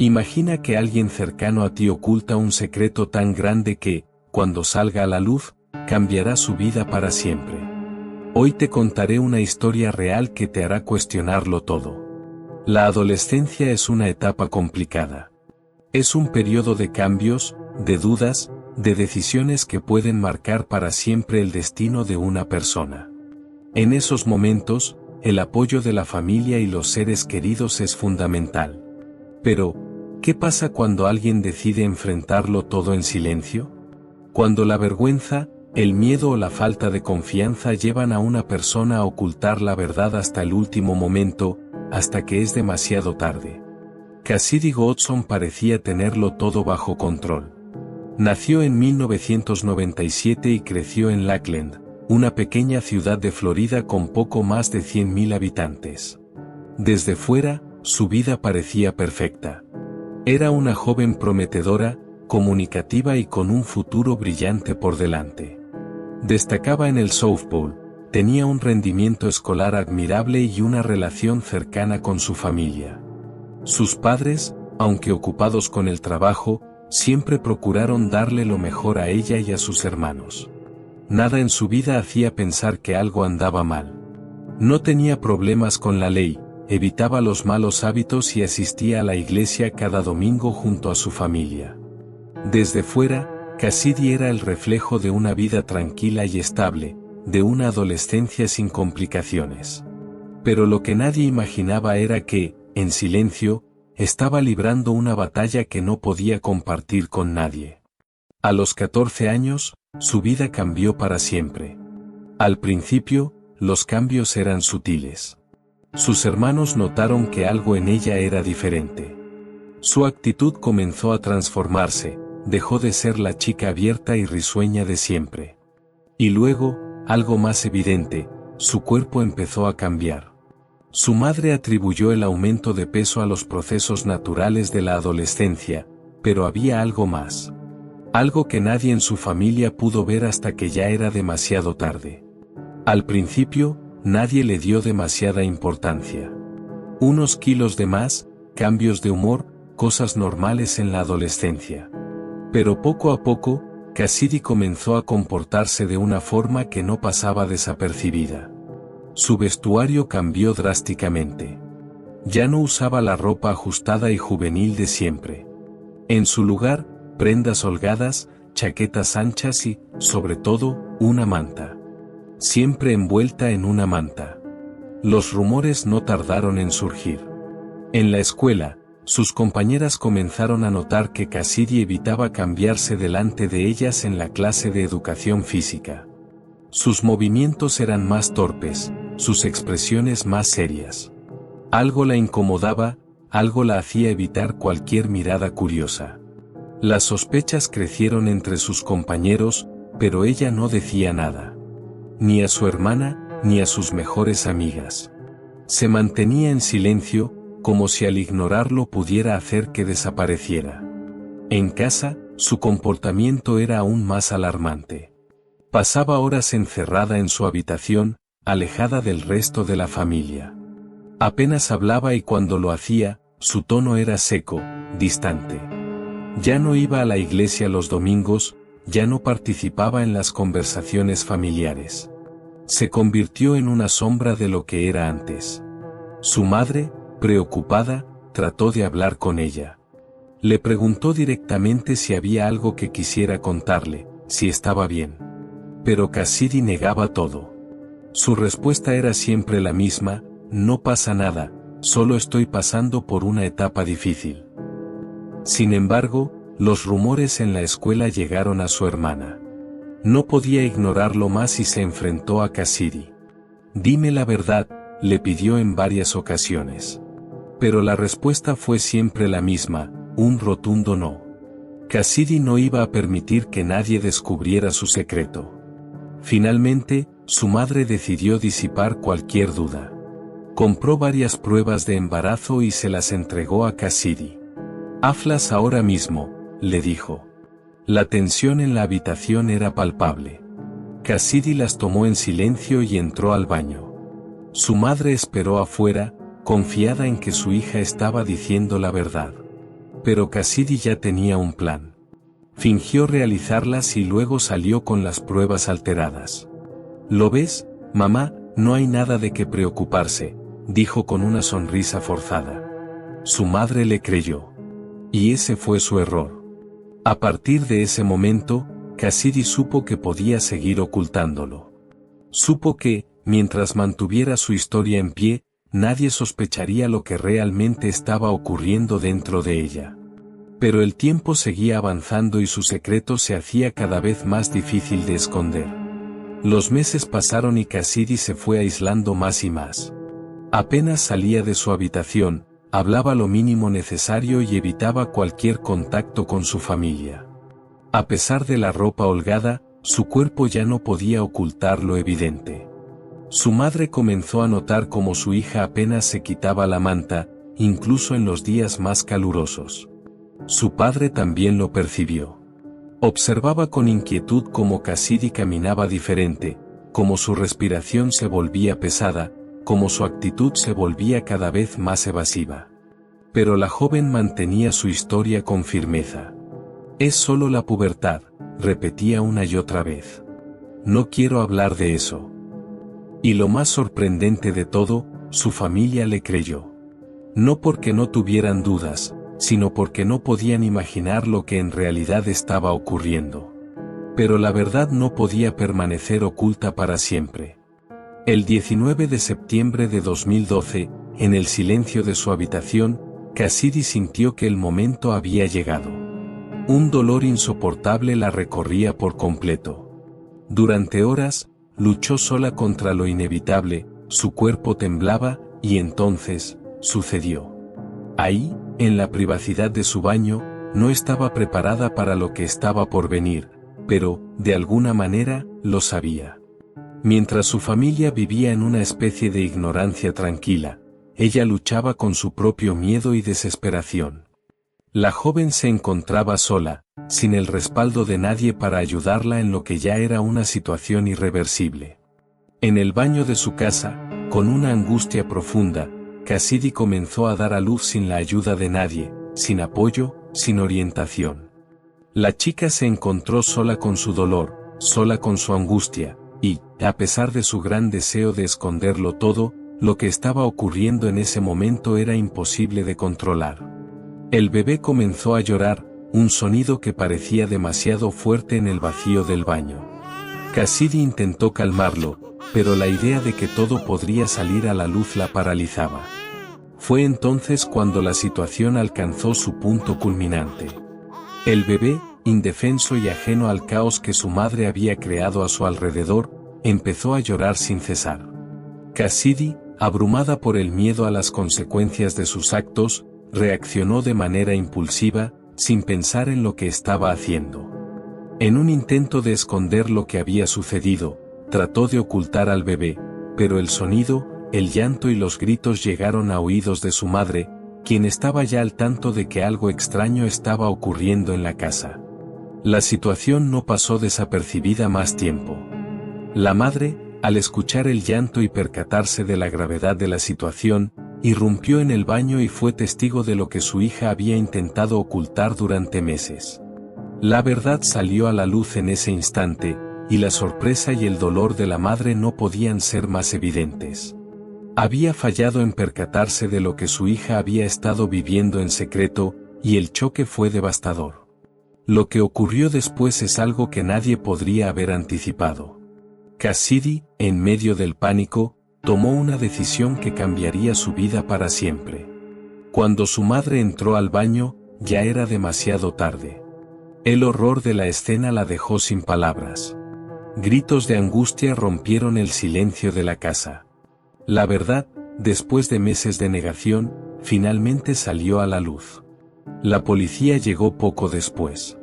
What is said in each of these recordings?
Imagina que alguien cercano a ti oculta un secreto tan grande que, cuando salga a la luz, cambiará su vida para siempre. Hoy te contaré una historia real que te hará cuestionarlo todo. La adolescencia es una etapa complicada. Es un periodo de cambios, de dudas, de decisiones que pueden marcar para siempre el destino de una persona. En esos momentos, el apoyo de la familia y los seres queridos es fundamental. Pero, ¿qué pasa cuando alguien decide enfrentarlo todo en silencio? Cuando la vergüenza, el miedo o la falta de confianza llevan a una persona a ocultar la verdad hasta el último momento, hasta que es demasiado tarde. Cassidy Godson parecía tenerlo todo bajo control. Nació en 1997 y creció en Lakeland, una pequeña ciudad de Florida con poco más de 100.000 habitantes. Desde fuera, su vida parecía perfecta. Era una joven prometedora, comunicativa y con un futuro brillante por delante. Destacaba en el softball, tenía un rendimiento escolar admirable y una relación cercana con su familia. Sus padres, aunque ocupados con el trabajo, siempre procuraron darle lo mejor a ella y a sus hermanos. Nada en su vida hacía pensar que algo andaba mal. No tenía problemas con la ley, evitaba los malos hábitos y asistía a la iglesia cada domingo junto a su familia. Desde fuera, Cassidy era el reflejo de una vida tranquila y estable, de una adolescencia sin complicaciones. Pero lo que nadie imaginaba era que, en silencio, estaba librando una batalla que no podía compartir con nadie. A los 14 años, su vida cambió para siempre. Al principio, los cambios eran sutiles. Sus hermanos notaron que algo en ella era diferente. Su actitud comenzó a transformarse, dejó de ser la chica abierta y risueña de siempre. Y luego, algo más evidente, su cuerpo empezó a cambiar. Su madre atribuyó el aumento de peso a los procesos naturales de la adolescencia, pero había algo más. Algo que nadie en su familia pudo ver hasta que ya era demasiado tarde. Al principio, nadie le dio demasiada importancia. Unos kilos de más, cambios de humor, cosas normales en la adolescencia. Pero poco a poco, Cassidy comenzó a comportarse de una forma que no pasaba desapercibida. Su vestuario cambió drásticamente. Ya no usaba la ropa ajustada y juvenil de siempre. En su lugar, prendas holgadas, chaquetas anchas y, sobre todo, una manta. Siempre envuelta en una manta. Los rumores no tardaron en surgir. En la escuela, sus compañeras comenzaron a notar que Cassidy evitaba cambiarse delante de ellas en la clase de educación física. Sus movimientos eran más torpes, sus expresiones más serias. Algo la incomodaba, algo la hacía evitar cualquier mirada curiosa. Las sospechas crecieron entre sus compañeros, pero ella no decía nada. Ni a su hermana, ni a sus mejores amigas. Se mantenía en silencio, como si al ignorarlo pudiera hacer que desapareciera. En casa, su comportamiento era aún más alarmante. Pasaba horas encerrada en su habitación, alejada del resto de la familia. Apenas hablaba y cuando lo hacía, su tono era seco, distante. Ya no iba a la iglesia los domingos, ya no participaba en las conversaciones familiares. Se convirtió en una sombra de lo que era antes. Su madre, preocupada, trató de hablar con ella. Le preguntó directamente si había algo que quisiera contarle, si estaba bien. Pero Cassidy negaba todo. Su respuesta era siempre la misma: no pasa nada, solo estoy pasando por una etapa difícil. Sin embargo, los rumores en la escuela llegaron a su hermana. No podía ignorarlo más y se enfrentó a Cassidy. Dime la verdad, le pidió en varias ocasiones. Pero la respuesta fue siempre la misma, un rotundo no. Cassidy no iba a permitir que nadie descubriera su secreto. Finalmente, su madre decidió disipar cualquier duda. Compró varias pruebas de embarazo y se las entregó a Cassidy. Hazlas ahora mismo, le dijo. La tensión en la habitación era palpable. Cassidy las tomó en silencio y entró al baño. Su madre esperó afuera, confiada en que su hija estaba diciendo la verdad. Pero Cassidy ya tenía un plan. Fingió realizarlas y luego salió con las pruebas alteradas. ¿Lo ves, mamá? No hay nada de qué preocuparse, dijo con una sonrisa forzada. Su madre le creyó. Y ese fue su error. A partir de ese momento, Cassidy supo que podía seguir ocultándolo. Supo que, mientras mantuviera su historia en pie, nadie sospecharía lo que realmente estaba ocurriendo dentro de ella. Pero el tiempo seguía avanzando y su secreto se hacía cada vez más difícil de esconder. Los meses pasaron y Cassidy se fue aislando más y más. Apenas salía de su habitación, hablaba lo mínimo necesario y evitaba cualquier contacto con su familia. A pesar de la ropa holgada, su cuerpo ya no podía ocultar lo evidente. Su madre comenzó a notar cómo su hija apenas se quitaba la manta, incluso en los días más calurosos. Su padre también lo percibió. Observaba con inquietud cómo Cassidy caminaba diferente, cómo su respiración se volvía pesada, cómo su actitud se volvía cada vez más evasiva. Pero la joven mantenía su historia con firmeza. Es solo la pubertad, repetía una y otra vez. No quiero hablar de eso. Y lo más sorprendente de todo, su familia le creyó. No porque no tuvieran dudas, sino porque no podían imaginar lo que en realidad estaba ocurriendo. Pero la verdad no podía permanecer oculta para siempre. El 19 de septiembre de 2012, en el silencio de su habitación, Cassidy sintió que el momento había llegado. Un dolor insoportable la recorría por completo. Durante horas, luchó sola contra lo inevitable, su cuerpo temblaba, y entonces, sucedió. Ahí, en la privacidad de su baño, no estaba preparada para lo que estaba por venir, pero, de alguna manera, lo sabía. Mientras su familia vivía en una especie de ignorancia tranquila, ella luchaba con su propio miedo y desesperación. La joven se encontraba sola, sin el respaldo de nadie para ayudarla en lo que ya era una situación irreversible. En el baño de su casa, con una angustia profunda, Cassidy comenzó a dar a luz sin la ayuda de nadie, sin apoyo, sin orientación. La chica se encontró sola con su dolor, sola con su angustia, y, a pesar de su gran deseo de esconderlo todo, lo que estaba ocurriendo en ese momento era imposible de controlar. El bebé comenzó a llorar, un sonido que parecía demasiado fuerte en el vacío del baño. Cassidy intentó calmarlo, pero la idea de que todo podría salir a la luz la paralizaba. Fue entonces cuando la situación alcanzó su punto culminante. El bebé, indefenso y ajeno al caos que su madre había creado a su alrededor, empezó a llorar sin cesar. Cassidy, abrumada por el miedo a las consecuencias de sus actos, reaccionó de manera impulsiva, sin pensar en lo que estaba haciendo. En un intento de esconder lo que había sucedido, trató de ocultar al bebé, pero el sonido, el llanto y los gritos llegaron a oídos de su madre, quien estaba ya al tanto de que algo extraño estaba ocurriendo en la casa. La situación no pasó desapercibida más tiempo. La madre, al escuchar el llanto y percatarse de la gravedad de la situación, irrumpió en el baño y fue testigo de lo que su hija había intentado ocultar durante meses. La verdad salió a la luz en ese instante, y la sorpresa y el dolor de la madre no podían ser más evidentes. Había fallado en percatarse de lo que su hija había estado viviendo en secreto, y el choque fue devastador. Lo que ocurrió después es algo que nadie podría haber anticipado. Cassidy, en medio del pánico, tomó una decisión que cambiaría su vida para siempre. Cuando su madre entró al baño, ya era demasiado tarde. El horror de la escena la dejó sin palabras. Gritos de angustia rompieron el silencio de la casa. La verdad, después de meses de negación, finalmente salió a la luz. La policía llegó poco después.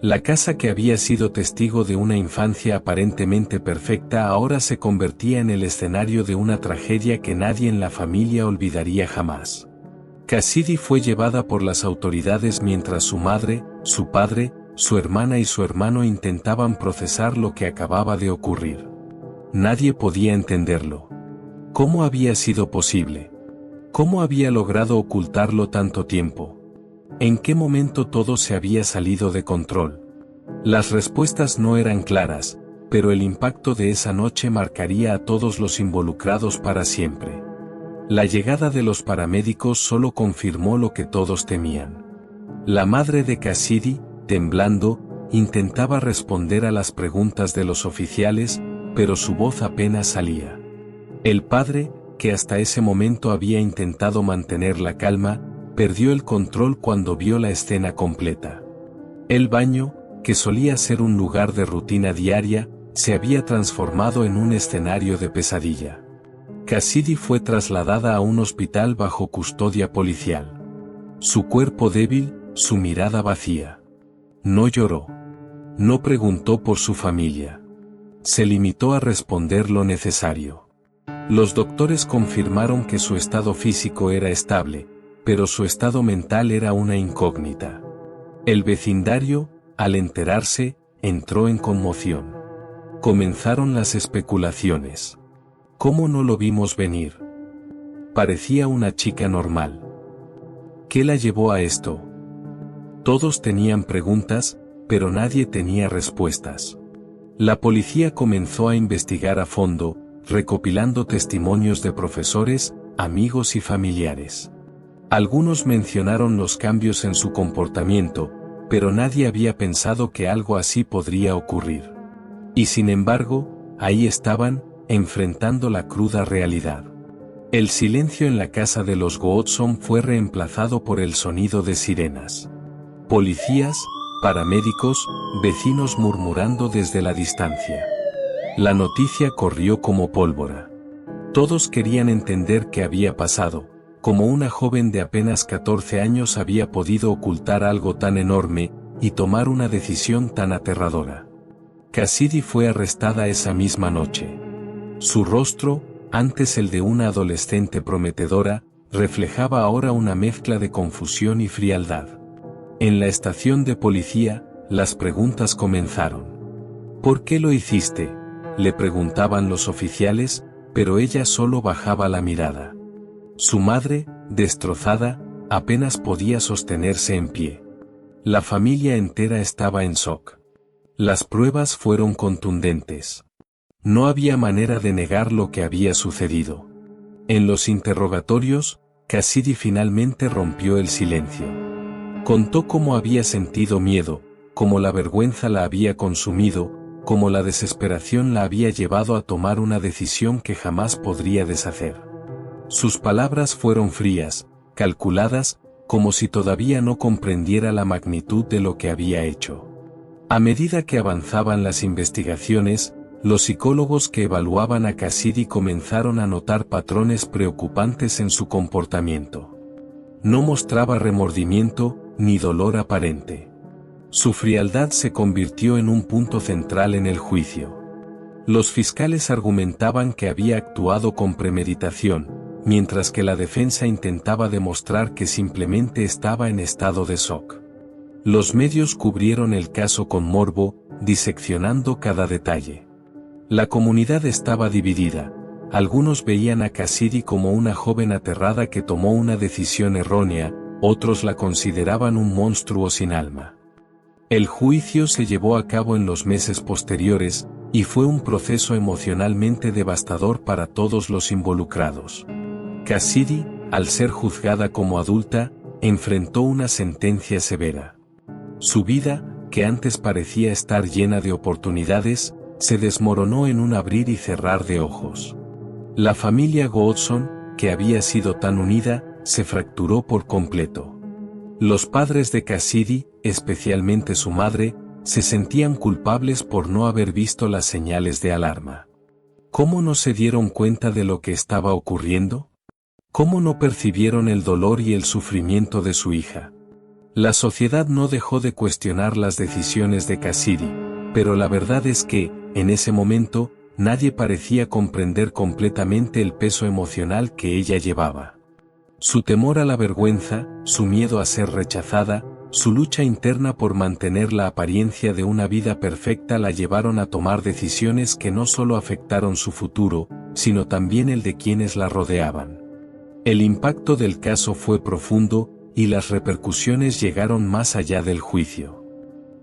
La casa que había sido testigo de una infancia aparentemente perfecta ahora se convertía en el escenario de una tragedia que nadie en la familia olvidaría jamás. Cassidy fue llevada por las autoridades mientras su madre, su padre, su hermana y su hermano intentaban procesar lo que acababa de ocurrir. Nadie podía entenderlo. ¿Cómo había sido posible? ¿Cómo había logrado ocultarlo tanto tiempo? ¿En qué momento todo se había salido de control? Las respuestas no eran claras, pero el impacto de esa noche marcaría a todos los involucrados para siempre. La llegada de los paramédicos solo confirmó lo que todos temían. La madre de Cassidy, temblando, intentaba responder a las preguntas de los oficiales, pero su voz apenas salía. El padre, que hasta ese momento había intentado mantener la calma, perdió el control cuando vio la escena completa. El baño, que solía ser un lugar de rutina diaria, se había transformado en un escenario de pesadilla. Cassidy fue trasladada a un hospital bajo custodia policial. Su cuerpo débil, su mirada vacía. No lloró. No preguntó por su familia. Se limitó a responder lo necesario. Los doctores confirmaron que su estado físico era estable, pero su estado mental era una incógnita. El vecindario, al enterarse, entró en conmoción. Comenzaron las especulaciones. ¿Cómo no lo vimos venir? Parecía una chica normal. ¿Qué la llevó a esto? Todos tenían preguntas, pero nadie tenía respuestas. La policía comenzó a investigar a fondo, recopilando testimonios de profesores, amigos y familiares. Algunos mencionaron los cambios en su comportamiento, pero nadie había pensado que algo así podría ocurrir. Y sin embargo, ahí estaban, enfrentando la cruda realidad. El silencio en la casa de los Goodson fue reemplazado por el sonido de sirenas. Policías, paramédicos, vecinos murmurando desde la distancia. La noticia corrió como pólvora. Todos querían entender qué había pasado, cómo una joven de apenas 14 años había podido ocultar algo tan enorme y tomar una decisión tan aterradora. Cassidy fue arrestada esa misma noche. Su rostro, antes el de una adolescente prometedora, reflejaba ahora una mezcla de confusión y frialdad. En la estación de policía, las preguntas comenzaron. ¿Por qué lo hiciste?, le preguntaban los oficiales, pero ella solo bajaba la mirada. Su madre, destrozada, apenas podía sostenerse en pie. La familia entera estaba en shock. Las pruebas fueron contundentes. No había manera de negar lo que había sucedido. En los interrogatorios, Cassidy finalmente rompió el silencio. Contó cómo había sentido miedo, cómo la vergüenza la había consumido, cómo la desesperación la había llevado a tomar una decisión que jamás podría deshacer. Sus palabras fueron frías, calculadas, como si todavía no comprendiera la magnitud de lo que había hecho. A medida que avanzaban las investigaciones, los psicólogos que evaluaban a Cassidy comenzaron a notar patrones preocupantes en su comportamiento. No mostraba remordimiento, ni dolor aparente. Su frialdad se convirtió en un punto central en el juicio. Los fiscales argumentaban que había actuado con premeditación, mientras que la defensa intentaba demostrar que simplemente estaba en estado de shock. Los medios cubrieron el caso con morbo, diseccionando cada detalle. La comunidad estaba dividida. Algunos veían a Cassidy como una joven aterrada que tomó una decisión errónea, otros la consideraban un monstruo sin alma. El juicio se llevó a cabo en los meses posteriores, y fue un proceso emocionalmente devastador para todos los involucrados. Cassidy, al ser juzgada como adulta, enfrentó una sentencia severa. Su vida, que antes parecía estar llena de oportunidades, se desmoronó en un abrir y cerrar de ojos. La familia Goodson, que había sido tan unida, se fracturó por completo. Los padres de Cassidy, especialmente su madre, se sentían culpables por no haber visto las señales de alarma. ¿Cómo no se dieron cuenta de lo que estaba ocurriendo? ¿Cómo no percibieron el dolor y el sufrimiento de su hija? La sociedad no dejó de cuestionar las decisiones de Cassidy, pero la verdad es que, en ese momento, nadie parecía comprender completamente el peso emocional que ella llevaba. Su temor a la vergüenza, su miedo a ser rechazada, su lucha interna por mantener la apariencia de una vida perfecta la llevaron a tomar decisiones que no solo afectaron su futuro, sino también el de quienes la rodeaban. El impacto del caso fue profundo, y las repercusiones llegaron más allá del juicio.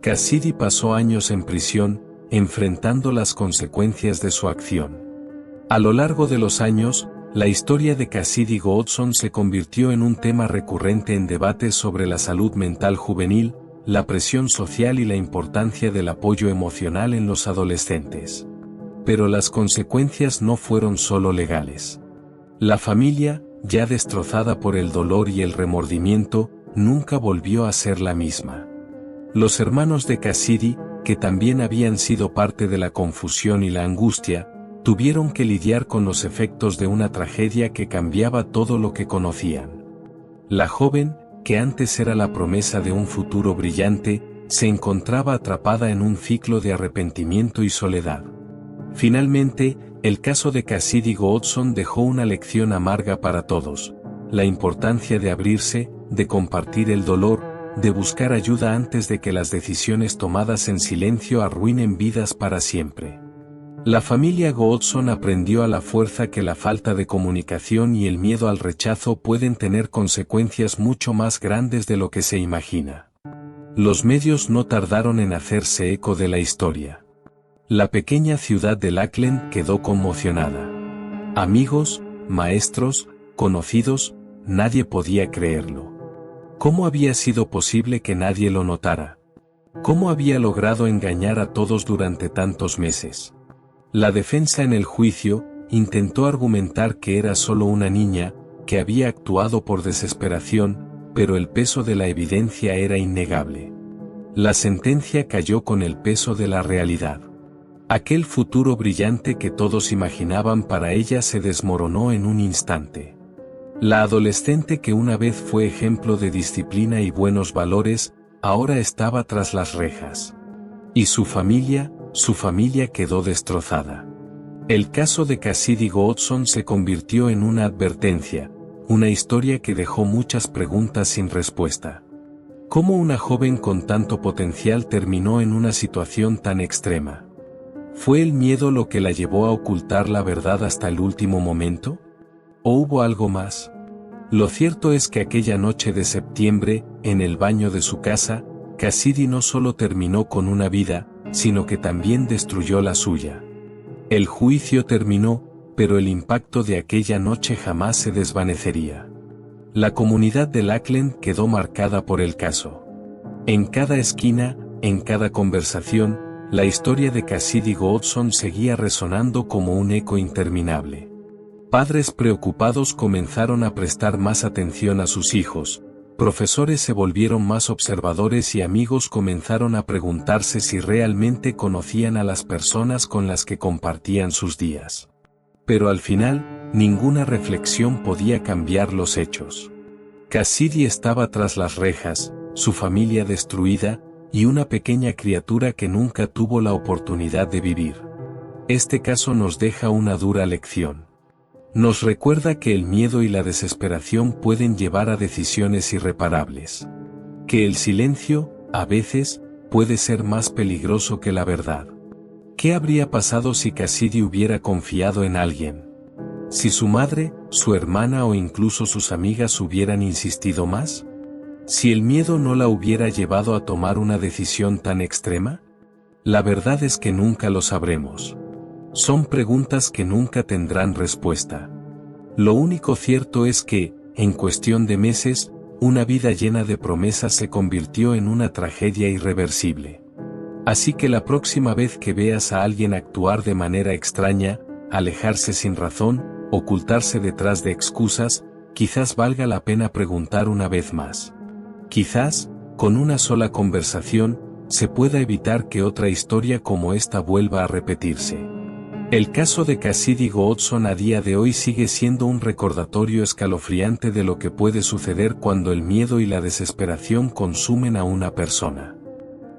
Cassidy pasó años en prisión, enfrentando las consecuencias de su acción. A lo largo de los años, la historia de Cassidy Godson se convirtió en un tema recurrente en debates sobre la salud mental juvenil, la presión social y la importancia del apoyo emocional en los adolescentes. Pero las consecuencias no fueron solo legales. La familia, ya destrozada por el dolor y el remordimiento, nunca volvió a ser la misma. Los hermanos de Cassidy, que también habían sido parte de la confusión y la angustia, tuvieron que lidiar con los efectos de una tragedia que cambiaba todo lo que conocían. La joven, que antes era la promesa de un futuro brillante, se encontraba atrapada en un ciclo de arrepentimiento y soledad. Finalmente, el caso de Cassidy Godson dejó una lección amarga para todos: la importancia de abrirse, de compartir el dolor, de buscar ayuda antes de que las decisiones tomadas en silencio arruinen vidas para siempre. La familia Godson aprendió a la fuerza que la falta de comunicación y el miedo al rechazo pueden tener consecuencias mucho más grandes de lo que se imagina. Los medios no tardaron en hacerse eco de la historia. La pequeña ciudad de Lakeland quedó conmocionada. Amigos, maestros, conocidos, nadie podía creerlo. ¿Cómo había sido posible que nadie lo notara? ¿Cómo había logrado engañar a todos durante tantos meses? La defensa en el juicio intentó argumentar que era solo una niña, que había actuado por desesperación, pero el peso de la evidencia era innegable. La sentencia cayó con el peso de la realidad. Aquel futuro brillante que todos imaginaban para ella se desmoronó en un instante. La adolescente que una vez fue ejemplo de disciplina y buenos valores, ahora estaba tras las rejas. Y su familia quedó destrozada. El caso de Cassidy Godson se convirtió en una advertencia, una historia que dejó muchas preguntas sin respuesta. ¿Cómo una joven con tanto potencial terminó en una situación tan extrema? ¿Fue el miedo lo que la llevó a ocultar la verdad hasta el último momento? ¿O hubo algo más? Lo cierto es que aquella noche de septiembre, en el baño de su casa, Cassidy no solo terminó con una vida, sino que también destruyó la suya. El juicio terminó, pero el impacto de aquella noche jamás se desvanecería. La comunidad de Lakeland quedó marcada por el caso. En cada esquina, en cada conversación, la historia de Cassidy Godson seguía resonando como un eco interminable. Padres preocupados comenzaron a prestar más atención a sus hijos, profesores se volvieron más observadores y amigos comenzaron a preguntarse si realmente conocían a las personas con las que compartían sus días. Pero al final, ninguna reflexión podía cambiar los hechos. Cassidy estaba tras las rejas, su familia destruida, y una pequeña criatura que nunca tuvo la oportunidad de vivir. Este caso nos deja una dura lección. Nos recuerda que el miedo y la desesperación pueden llevar a decisiones irreparables. Que el silencio, a veces, puede ser más peligroso que la verdad. ¿Qué habría pasado si Cassidy hubiera confiado en alguien? ¿Si su madre, su hermana o incluso sus amigas hubieran insistido más? ¿Si el miedo no la hubiera llevado a tomar una decisión tan extrema? La verdad es que nunca lo sabremos. Son preguntas que nunca tendrán respuesta. Lo único cierto es que, en cuestión de meses, una vida llena de promesas se convirtió en una tragedia irreversible. Así que la próxima vez que veas a alguien actuar de manera extraña, alejarse sin razón, ocultarse detrás de excusas, quizás valga la pena preguntar una vez más. Quizás, con una sola conversación, se pueda evitar que otra historia como esta vuelva a repetirse. El caso de Cassidy Godson a día de hoy sigue siendo un recordatorio escalofriante de lo que puede suceder cuando el miedo y la desesperación consumen a una persona.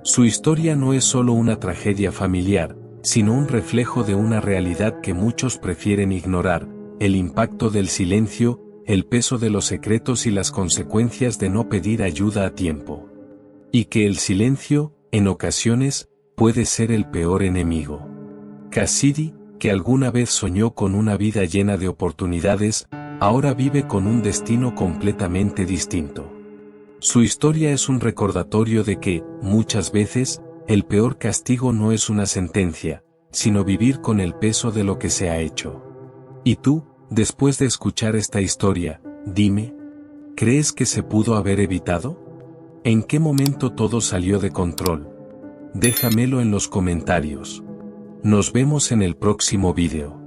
Su historia no es solo una tragedia familiar, sino un reflejo de una realidad que muchos prefieren ignorar: el impacto del silencio, el peso de los secretos y las consecuencias de no pedir ayuda a tiempo. Y que el silencio, en ocasiones, puede ser el peor enemigo. Cassidy, que alguna vez soñó con una vida llena de oportunidades, ahora vive con un destino completamente distinto. Su historia es un recordatorio de que, muchas veces, el peor castigo no es una sentencia, sino vivir con el peso de lo que se ha hecho. Y tú, después de escuchar esta historia, dime, ¿crees que se pudo haber evitado? ¿En qué momento todo salió de control? Déjamelo en los comentarios. Nos vemos en el próximo video.